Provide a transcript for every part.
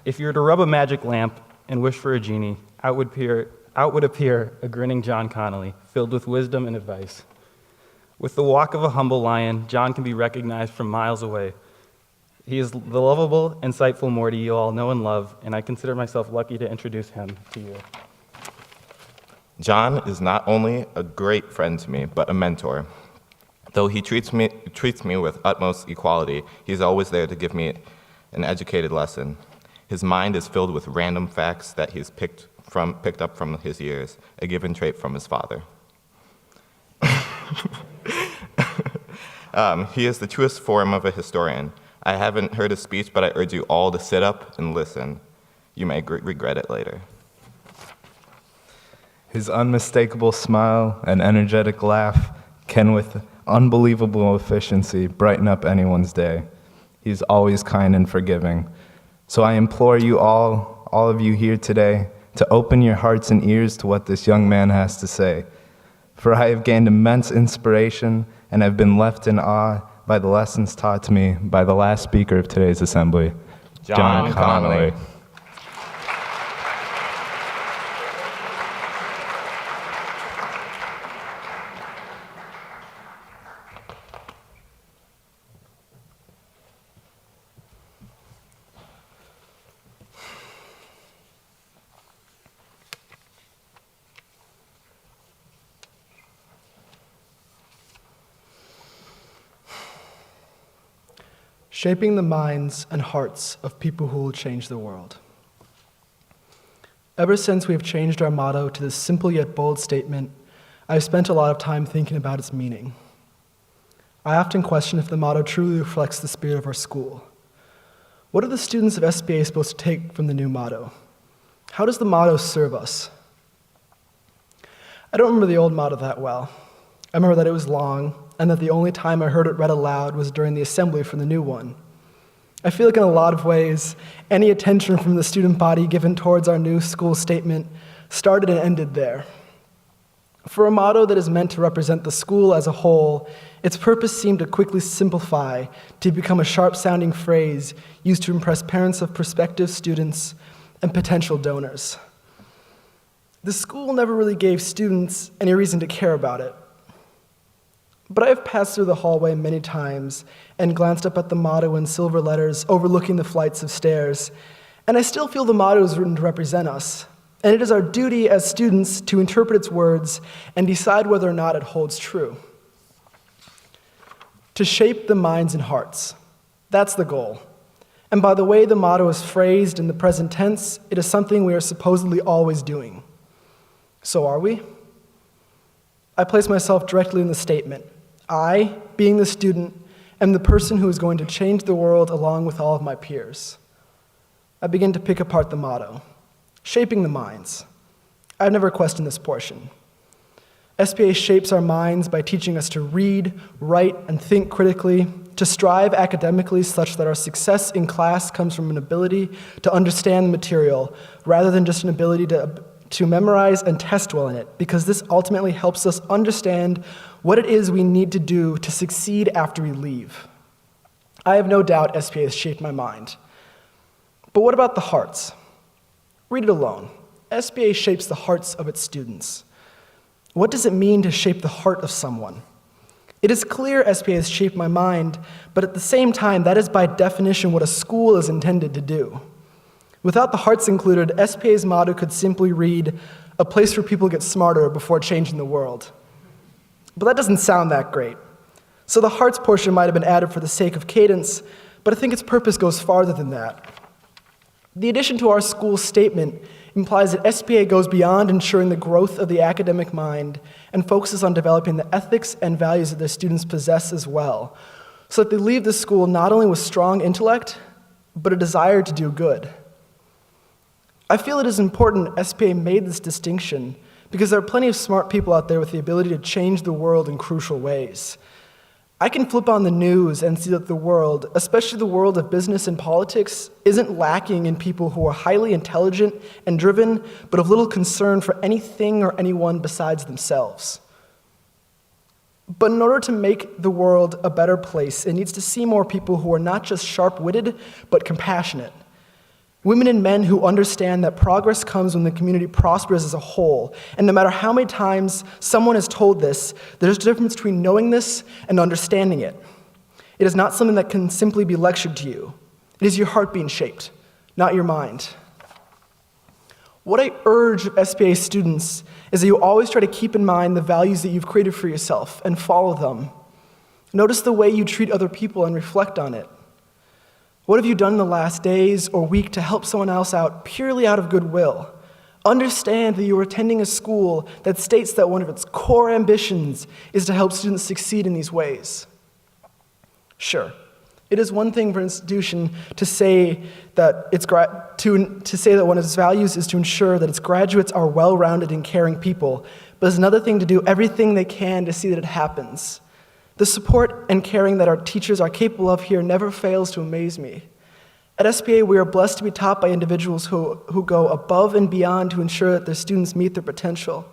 If you were to rub a magic lamp and wish for a genie, out would appear a grinning John Connelly, filled with wisdom and advice. With the walk of a humble lion, John can be recognized from miles away. He is the lovable, insightful Morty you all know and love, and I consider myself lucky to introduce him to you. John is not only a great friend to me, but a mentor. Though he treats me with utmost equality, he's always there to give me an educated lesson. His mind is filled with random facts that he's picked up from his years, a given trait from his father. He is the truest form of a historian. I haven't heard his speech, but I urge you all to sit up and listen. You may regret it later. His unmistakable smile and energetic laugh can, with unbelievable efficiency, brighten up anyone's day. He's always kind and forgiving. So I implore you all of you here today, to open your hearts and ears to what this young man has to say. For I have gained immense inspiration and have been left in awe by the lessons taught to me by the last speaker of today's assembly, John Connelly. Shaping the minds and hearts of people who will change the world. Ever since we have changed our motto to this simple yet bold statement, I've spent a lot of time thinking about its meaning. I often question if the motto truly reflects the spirit of our school. What are the students of SBA supposed to take from the new motto? How does the motto serve us? I don't remember the old motto that well. I remember that it was long, and that the only time I heard it read aloud was during the assembly for the new one. I feel like in a lot of ways, any attention from the student body given towards our new school statement started and ended there. For a motto that is meant to represent the school as a whole, its purpose seemed to quickly simplify to become a sharp-sounding phrase used to impress parents of prospective students and potential donors. The school never really gave students any reason to care about it. But I have passed through the hallway many times and glanced up at the motto in silver letters overlooking the flights of stairs, and I still feel the motto is written to represent us, and it is our duty as students to interpret its words and decide whether or not it holds true. To shape the minds and hearts, that's the goal. And by the way the motto is phrased in the present tense, it is something we are supposedly always doing. So are we? I place myself directly in the statement. I, being the student, am the person who is going to change the world along with all of my peers. I begin to pick apart the motto, shaping the minds. I've never questioned this portion. SPA shapes our minds by teaching us to read, write, and think critically, to strive academically such that our success in class comes from an ability to understand the material rather than just an ability to memorize and test well in it, because this ultimately helps us understand what it is we need to do to succeed after we leave. I have no doubt SPA has shaped my mind. But what about the hearts? Read it alone. SPA shapes the hearts of its students. What does it mean to shape the heart of someone? It is clear SPA has shaped my mind, but at the same time, that is by definition what a school is intended to do. Without the hearts included, SPA's motto could simply read, "A place where people get smarter before changing the world." But that doesn't sound that great. So the hearts portion might have been added for the sake of cadence, but I think its purpose goes farther than that. The addition to our school statement implies that SPA goes beyond ensuring the growth of the academic mind and focuses on developing the ethics and values that their students possess as well, so that they leave the school not only with strong intellect, but a desire to do good. I feel it is important SPA made this distinction because there are plenty of smart people out there with the ability to change the world in crucial ways. I can flip on the news and see that the world, especially the world of business and politics, isn't lacking in people who are highly intelligent and driven, but of little concern for anything or anyone besides themselves. But in order to make the world a better place, it needs to see more people who are not just sharp-witted, but compassionate. Women and men who understand that progress comes when the community prospers as a whole. And no matter how many times someone has told this, there's a difference between knowing this and understanding it. It is not something that can simply be lectured to you. It is your heart being shaped, not your mind. What I urge of SPA students is that you always try to keep in mind the values that you've created for yourself and follow them. Notice the way you treat other people and reflect on it. What have you done in the last days or week to help someone else out purely out of goodwill? Understand that you are attending a school that states that one of its core ambitions is to help students succeed in these ways. Sure, it is one thing for an institution to say that to say that one of its values is to ensure that its graduates are well-rounded and caring people, but it's another thing to do everything they can to see that it happens. The support and caring that our teachers are capable of here never fails to amaze me. At SPA, we are blessed to be taught by individuals who go above and beyond to ensure that their students meet their potential.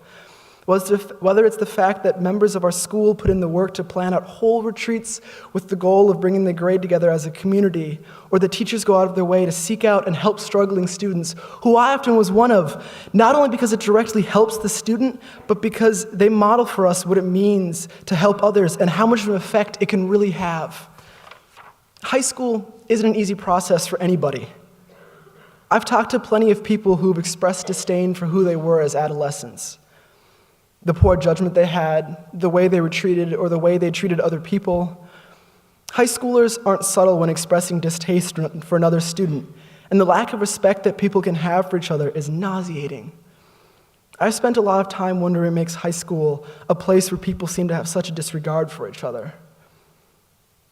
Whether it's the fact that members of our school put in the work to plan out whole retreats with the goal of bringing the grade together as a community, or the teachers go out of their way to seek out and help struggling students, who I often was one of, not only because it directly helps the student, but because they model for us what it means to help others and how much of an effect it can really have. High school isn't an easy process for anybody. I've talked to plenty of people who've expressed disdain for who they were as adolescents. The poor judgment they had, the way they were treated, or the way they treated other people. High schoolers aren't subtle when expressing distaste for another student, and the lack of respect that people can have for each other is nauseating. I've spent a lot of time wondering what makes high school a place where people seem to have such a disregard for each other.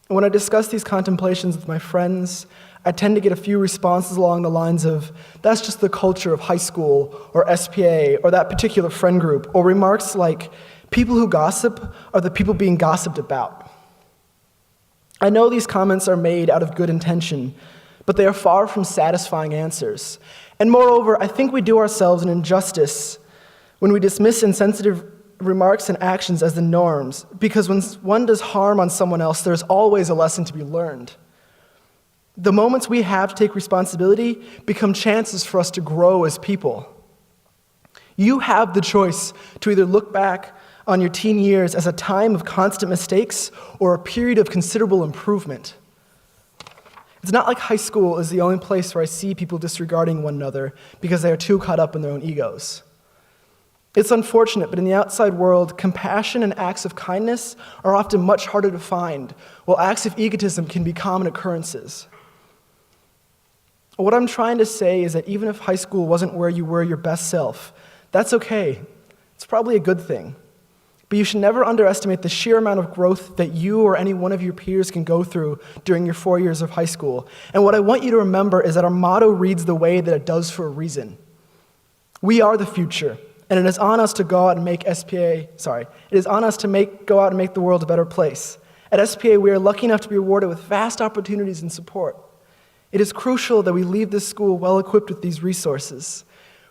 And when I discuss these contemplations with my friends, I tend to get a few responses along the lines of, that's just the culture of high school, or SPA, or that particular friend group, or remarks like, people who gossip are the people being gossiped about. I know these comments are made out of good intention, but they are far from satisfying answers. And moreover, I think we do ourselves an injustice when we dismiss insensitive remarks and actions as the norms, because when one does harm on someone else, there's always a lesson to be learned. The moments we have to take responsibility become chances for us to grow as people. You have the choice to either look back on your teen years as a time of constant mistakes or a period of considerable improvement. It's not like high school is the only place where I see people disregarding one another because they are too caught up in their own egos. It's unfortunate, but in the outside world, compassion and acts of kindness are often much harder to find, while acts of egotism can be common occurrences. What I'm trying to say is that even if high school wasn't where you were your best self, that's okay. It's probably a good thing. But you should never underestimate the sheer amount of growth that you or any one of your peers can go through during your 4 years of high school. And what I want you to remember is that our motto reads the way that it does for a reason. We are the future, and it is on us to go out and make go out and make the world a better place. At SPA, we are lucky enough to be rewarded with vast opportunities and support. It is crucial that we leave this school well equipped with these resources.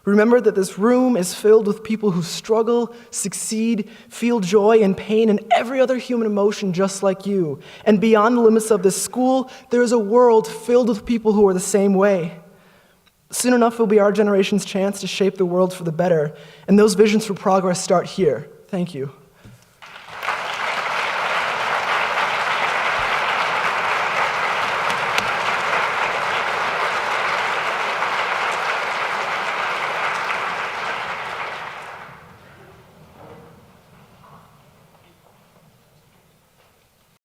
Remember that this room is filled with people who struggle, succeed, feel joy and pain and every other human emotion just like you. And beyond the limits of this school, there is a world filled with people who are the same way. Soon enough, it will be our generation's chance to shape the world for the better, and those visions for progress start here. Thank you.